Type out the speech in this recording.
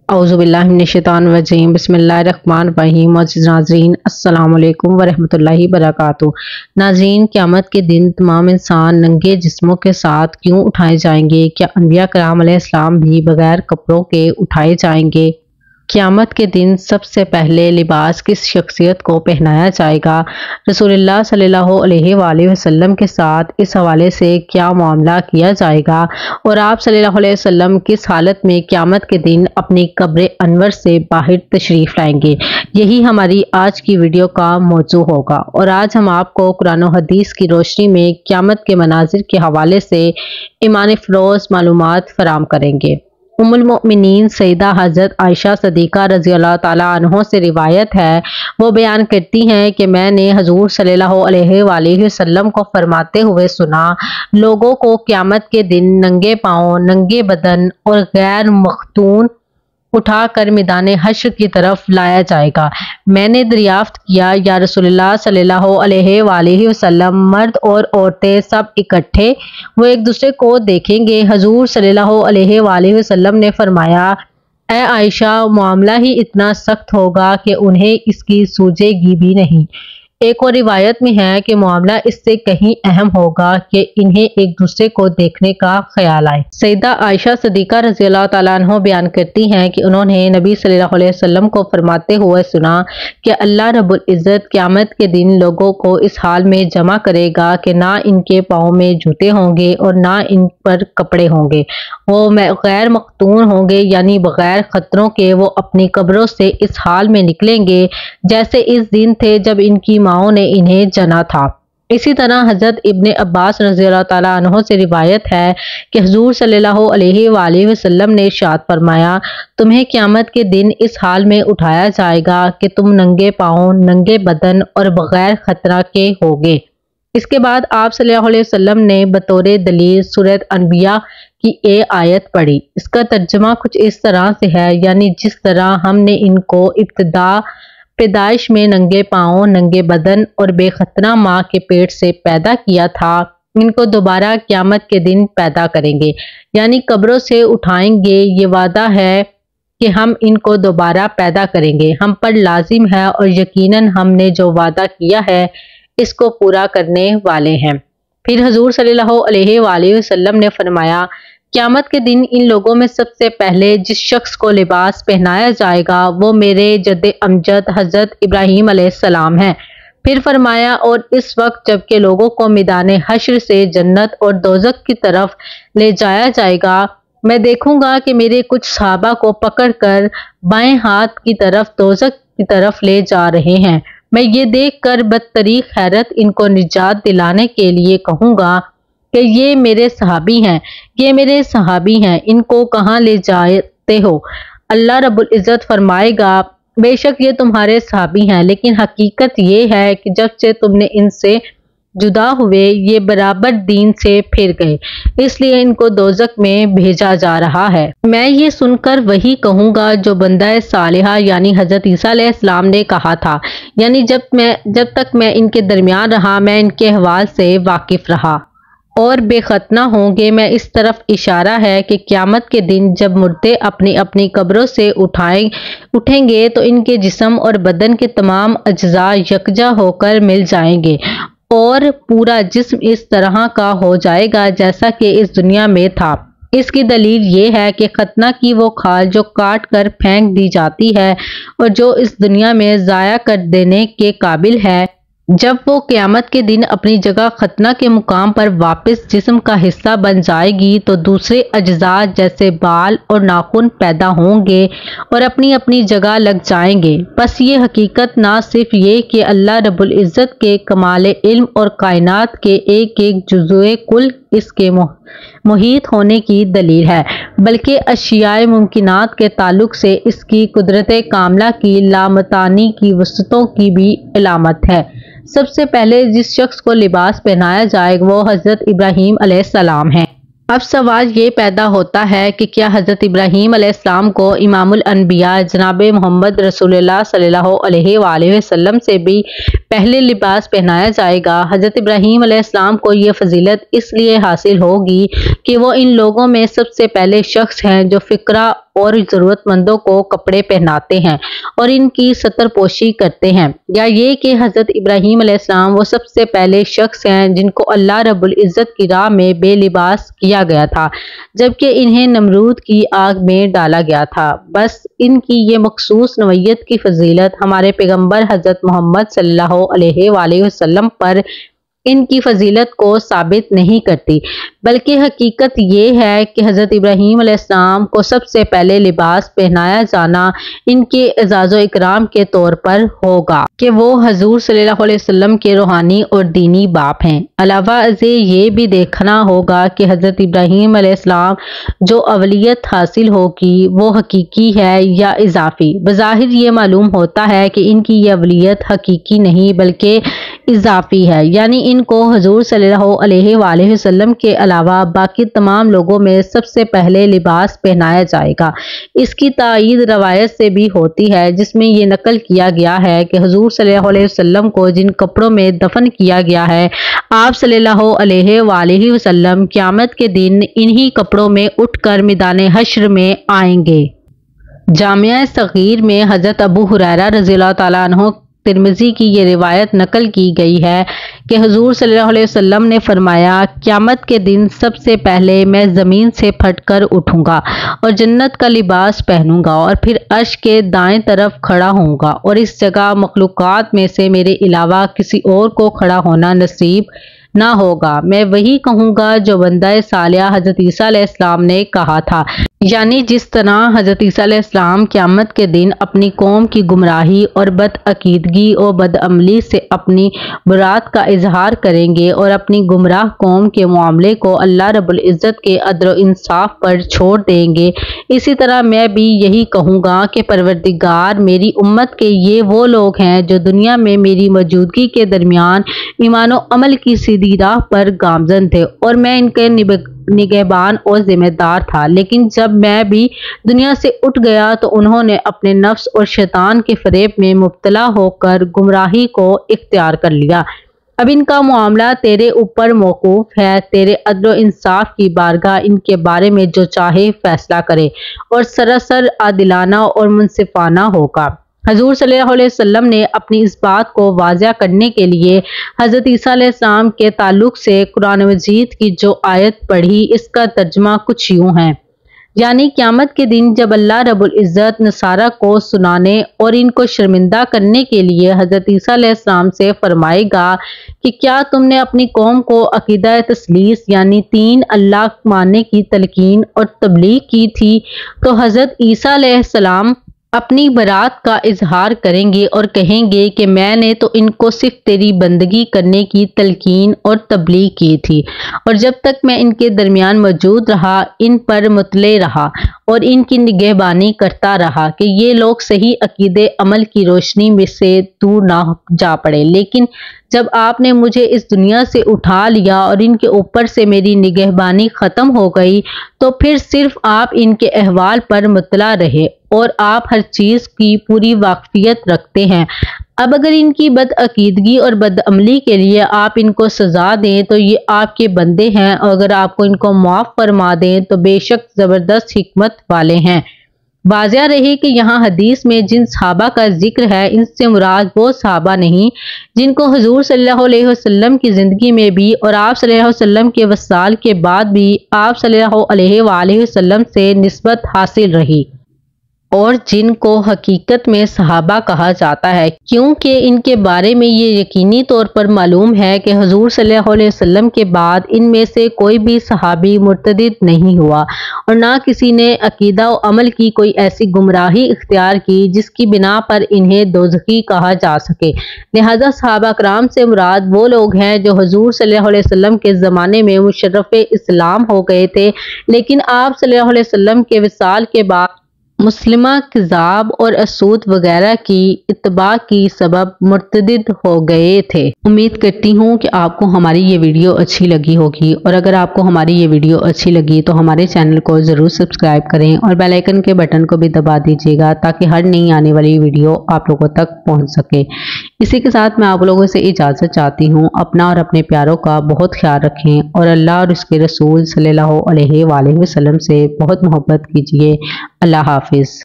औज़ुबिल्लाहिमिनश्शैतानिर्रजीम बिस्मिल्लाहिर्रहमानिर्रहीम। मुअज़्ज़िज़ नाज़रीन, अस्सलाम वालेकुम वरहमतुल्लाहि वबरकातुहू। नाज़रीन, क़यामत के दिन तमाम इंसान नंगे जिस्मों के साथ क्यों उठाए जाएंगे? क्या अंबिया कराम अलैहिस्सलाम भी बगैर कपड़ों के उठाए जाएंगे? क़यामत के दिन सबसे पहले लिबास किस शख्सियत को पहनाया जाएगा? रसूलुल्लाह सल्लल्लाहु अलैहि वसल्लम के साथ इस हवाले से क्या मामला किया जाएगा? और आप सल्लल्लाहु अलैहि वसल्लम किस हालत में क़यामत के दिन अपनी कब्र अनवर से बाहर तशरीफ़ लाएंगे? यही हमारी आज की वीडियो का मौजू होगा। और आज हम आपको कुरान और हदीस की रोशनी में क़यामत के मनाजिर के हवाले से ईमान फ़रोज़ मालूमात फराहम करेंगे। उम्मुल मोमिनीन सैयदा हज़रत आयशा सिद्दीक़ा रज़ियल्लाहु ताला अन्हा से रिवायत है, वो बयान करती हैं कि मैंने हुज़ूर सल्लल्लाहु अलैहि वसल्लम को फरमाते हुए सुना, लोगों को क़यामत के दिन नंगे पाँव, नंगे बदन और गैर मख्तून उठाकर मैदान हश्र की तरफ लाया जाएगा। मैंने दरियाफ्त किया, या रसूलुल्लाह सल्लल्लाहु अलैहि वसल्लम, मर्द और औरतें सब इकट्ठे, वो एक दूसरे को देखेंगे। हुज़ूर सल्लल्लाहु अलैहि वसल्लम ने फरमाया, ऐ आयशा, मामला ही इतना सख्त होगा कि उन्हें इसकी सूझेगी भी नहीं। एक और रिवायत में है कि मामला इससे कहीं अहम होगा कि इन्हें एक दूसरे को देखने का ख्याल आए। सैयदा आयशा सिद्दीक़ा रज़ियल्लाहु ताला अन्हा बयान करती हैं कि उन्होंने नबी सल्लल्लाहु अलैहि वसल्लम को फरमाते हुए सुना कि अल्लाह रब्बुल इज़्ज़त क़यामत के दिन लोगों को इस हाल में जमा करेगा कि ना इनके पाँव में जूते होंगे और ना इन पर कपड़े होंगे। वो गैर मख्तून होंगे, यानी बगैर खतरों के वो अपनी कब्रों से इस हाल में निकलेंगे जैसे इस दिन थे जब इनकी माओं ने इन्हें जना था। इसी तरह हज़रत इब्ने अब्बास रज़ियल्लाहु ताला अन्हु से रिवायत है कि हुज़ूर सल्लल्लाहु अलैहि वसल्लम ने इरशाद फरमाया, तुम्हें क़यामत के दिन इस हाल में उठाया जाएगा कि तुम नंगे पाँव, नंगे बदन और बगैर खतरा के होगे। इसके बाद आप सल्लल्लाहु अलैहि वसल्लम ने बतौर दलील सूरत अनबिया की ये आयत पढ़ी। इसका तर्जुमा कुछ इस तरह से है, यानी जिस तरह हमने इनको इब्तिदा पैदाइश में नंगे पाँव, नंगे बदन और बेखतना माँ के पेट से पैदा किया था, इनको दोबारा क़यामत के दिन पैदा करेंगे, यानी कब्रों से उठाएंगे। ये वादा है कि हम इनको दोबारा पैदा करेंगे, हम पर लाजिम है और यकीनन हमने जो वादा किया है इसको पूरा करने वाले हैं। फिर हुज़ूर सल्लल्लाहु अलैहि वसल्लम ने फरमाया, क़यामत के दिन इन लोगों में सबसे पहले जिस शख्स को लिबास पहनाया जाएगा वो मेरे जद्दे अमजद हज़रत इब्राहीम अलैहिस्सलाम हैं। फिर फरमाया, और इस वक्त जबकि लोगों को मैदान हश्र से जन्नत और दोज़ख की तरफ ले जाया जाएगा, मैं देखूंगा कि मेरे कुछ सहाबा को पकड़कर बाएं हाथ की तरफ दोज़ख की तरफ ले जा रहे हैं। मैं ये देखकर बदतरीक हैरत इनको निजात दिलाने के लिए कहूँगा कि ये मेरे सहाबी हैं, ये मेरे सहाबी हैं, इनको कहाँ ले जाते हो? अल्लाह रब्बुल इज़्ज़त फरमाएगा, बेशक ये तुम्हारे सहाबी हैं, लेकिन हकीकत ये है कि जब से तुमने इनसे जुदा हुए ये बराबर दीन से फिर गए, इसलिए इनको दोज़ख में भेजा जा रहा है। मैं ये सुनकर वही कहूँगा जो बंदा सालिहा यानी हज़रत ईसा अलैहिस्सलाम ने कहा था, यानी जब तक मैं इनके दरमियान रहा मैं इनके अहवाल से वाकिफ रहा और बेखतना होंगे। मैं इस तरफ इशारा है कि क़यामत के दिन जब मुर्दे अपनी अपनी कब्रों से उठेंगे तो इनके जिस्म और बदन के तमाम अज्जा यकजा होकर मिल जाएंगे और पूरा जिस्म इस तरह का हो जाएगा जैसा कि इस दुनिया में था। इसकी दलील ये है कि खतना की वो खाल जो काट कर फेंक दी जाती है और जो इस दुनिया में ज़ाया कर देने के काबिल है, जब वो क़यामत के दिन अपनी जगह खतना के मुकाम पर वापस जिस्म का हिस्सा बन जाएगी तो दूसरे अज्जा जैसे बाल और नाखून पैदा होंगे और अपनी अपनी जगह लग जाएंगे। बस ये हकीकत ना सिर्फ ये कि अल्लाह रब्बुल इज़्ज़त के कमाल इल्म और कायनात के एक एक जुज़वे कुल इसके मुहीत होने की दलील है, बल्कि अशियाए मुमकिनात के ताल्लुक से इसकी कुदरत कामला की लामतानी की वसतों की भी इलामत है। सबसे पहले जिस शख्स को लिबास पहनाया जाएगा वो हज़रत इब्राहीम अलैहिस्सलाम है। अब सवाल ये पैदा होता है कि क्या हज़रत इब्राहीम अलैहिस्सलाम को इमामुल अनबिया जनाब मोहम्मद रसूलुल्लाह सल्लल्लाहु अलैहि वसल्लम से भी पहले लिबास पहनाया जाएगा? हज़रत इब्राहीम अलैहिस्सलाम को ये फजीलत इसलिए हासिल होगी कि वो इन लोगों में सबसे पहले शख्स हैं जो फ़िक्रा اور ضرورتمندوں کو کپڑے پہناتے ہیں اور ان کی ستر پوشی کرتے ہیں، یا یہ کہ حضرت ابراہیم علیہ السلام وہ سب سے پہلے شخص ہیں جن کو اللہ رب العزت کی راہ میں بے لباس کیا گیا تھا جبکہ انہیں نمرود کی آگ میں ڈالا گیا تھا۔ بس ان کی یہ مخصوص نوعیت کی فضیلت ہمارے پیغمبر حضرت محمد صلی اللہ علیہ وآلہ وسلم پر ان کی فضیلت کو ثابت نہیں کرتی، بلکہ حقیقت یہ ہے کہ حضرت ابراہیم علیہ السلام کو سب سے پہلے لباس پہنایا جانا ان کے اعزاز و اکرام کے طور پر ہوگا کہ وہ حضور صلی اللہ علیہ وسلم کے روحانی اور دینی باپ ہیں۔ علاوہ ازیں یہ بھی دیکھنا ہوگا کہ حضرت ابراہیم علیہ السلام جو اولیت حاصل ہوگی وہ حقیقی ہے یا اضافی۔ بظاہر یہ معلوم ہوتا ہے کہ ان کی یہ اولیت حقیقی نہیں بلکہ اضافی ہے، یعنی ان کو حضور صلی اللہ علیہ وآلہ وسلم کے علاوہ باقی تمام لوگوں میں سب سے پہلے لباس پہنایا جائے گا۔ اس کی تائید روایت سے بھی ہوتی ہے جس میں یہ نقل کیا گیا ہے کہ حضور صلی اللہ علیہ وسلم کو جن کپڑوں میں دفن کیا گیا ہے، آپ صلی اللہ علیہ وآلہ وسلم قیامت کے دن انہی کپڑوں میں اٹھ کر میدان حشر میں آئیں گے۔ جامع صغیر میں حضرت ابو ہریرہ رضی اللہ تعالیٰ عنہ ترمذی کی یہ روایت نقل کی گئی ہے کہ حضور صلی اللہ علیہ وسلم نے فرمایا، قیامت کے دن سب سے پہلے میں زمین سے پھٹ کر اٹھوں گا اور جنت کا لباس پہنوں گا اور پھر عرش کے دائیں طرف کھڑا ہوں گا، اور اس جگہ مخلوقات میں سے میرے علاوہ کسی اور کو کھڑا ہونا نصیب نہ ہوگا۔ میں وہی کہوں گا جو بندہ صالح حضرت عیسیٰ علیہ السلام نے کہا تھا، یعنی جس طرح حضرت عیسیٰ علیہ السلام قیامت کے دن اپنی قوم کی گمراہی اور بد عقیدگی اور بد عملی سے اپنی برات کا اظہار کریں گے اور اپنی گمراہ قوم کے معاملے کو اللہ رب العزت کے عدل و انصاف پر چھوڑ دیں گے، اسی طرح میں بھی یہی کہوں گا کہ پروردگار میری امت کے یہ وہ لوگ ہیں جو دنیا میں میری موجودگی کے درمیان ایمان و عمل کی سیدھی راہ پر گامزن تھے اور میں ان کے نگہبان اور ذمہ دار تھا، لیکن جب میں بھی دنیا سے اٹھ گیا تو انہوں نے اپنے نفس اور شیطان کے فریب میں مبتلا ہو کر گمراہی کو اختیار کر لیا۔ اب ان کا معاملہ تیرے اوپر موقوف ہے، تیرے عدل و انصاف کی بارگاہ ان کے بارے میں جو چاہے فیصلہ کرے اور سراسر عادلانہ اور منصفانہ ہوگا۔ حضور صلی اللہ علیہ وسلم نے اپنی اس بات کو واضح کرنے کے لیے حضرت عیسیٰ علیہ السلام کے تعلق سے قرآن مجید کی جو آیت پڑھی، اس کا ترجمہ کچھ یوں ہے، یعنی قیامت کے دن جب اللہ رب العزت نصارہ کو سنانے اور ان کو شرمندہ کرنے کے لیے حضرت عیسیٰ علیہ السلام سے فرمائے گا کہ کیا تم نے اپنی قوم کو عقیدہ تثلیث یعنی تین اللہ ماننے کی تلقین اور تبلیغ کی تھی، تو حضرت عیسیٰ علیہ السلام اپنی برات کا اظہار کریں گے اور کہیں گے کہ میں نے تو ان کو صرف تیری بندگی کرنے کی تلقین اور تبلیغ کی تھی، اور جب تک میں ان کے درمیان موجود رہا ان پر مطلع رہا اور ان کی نگہبانی کرتا رہا کہ یہ لوگ صحیح عقیدے عمل کی روشنی میں سے دور نہ جا پڑے، لیکن جب آپ نے مجھے اس دنیا سے اٹھا لیا اور ان کے اوپر سے میری نگہبانی ختم ہو گئی تو پھر صرف آپ ان کے احوال پر مطلع رہے اور آپ ہر چیز کی پوری واقفیت رکھتے ہیں۔ اب اگر ان کی بد عقیدگی اور بد عملی کے لیے آپ ان کو سزا دیں تو یہ آپ کے بندے ہیں، اور اگر آپ کو ان کو معاف فرما دیں تو بے شک زبردست حکمت والے ہیں۔ واضح رہے کہ یہاں حدیث میں جن صحابہ کا ذکر ہے ان سے مراد وہ صحابہ نہیں جن کو حضور صلی اللہ علیہ وسلم کی زندگی میں بھی اور آپ صلی اللہ علیہ وسلم کے وصال کے بعد بھی آپ صلی اللہ علیہ وآلہ وسلم سے نسبت حاصل رہی، اور جن کو حقیقت میں صحابہ کہا جاتا ہے، کیونکہ ان کے بارے میں یہ یقینی طور پر معلوم ہے کہ حضور صلی اللہ علیہ وسلم کے بعد ان میں سے کوئی بھی صحابی مرتد نہیں ہوا اور نہ کسی نے عقیدہ و عمل کی کوئی ایسی گمراہی اختیار کی جس کی بنا پر انہیں دوزخی کہا جا سکے۔ لہذا صحابہ کرام سے مراد وہ لوگ ہیں جو حضور صلی اللہ علیہ وسلم کے زمانے میں مشرف اسلام ہو گئے تھے، لیکن آپ صلی اللہ علیہ وسلم کے وصال کے بعد مسلمہ کذاب اور اسود وغیرہ کی اتباع کی سبب مرتد ہو گئے تھے۔ امید کرتی ہوں کہ آپ کو ہماری یہ ویڈیو اچھی لگی ہوگی، اور اگر آپ کو ہماری یہ ویڈیو اچھی لگی تو ہمارے چینل کو ضرور سبسکرائب کریں اور بیل آئیکن کے بٹن کو بھی دبا دیجیے گا تاکہ ہر نئی آنے والی ویڈیو آپ لوگوں تک پہنچ سکے۔ اسی کے ساتھ میں آپ لوگوں سے اجازت چاہتی ہوں۔ اپنا اور اپنے پیاروں کا بہت خیال رکھیں اور اللہ اور اس کے رسول صلی اللہ علیہ وآلہ وسلم سے بہت محبت کیجیے۔ اللہ حافظ۔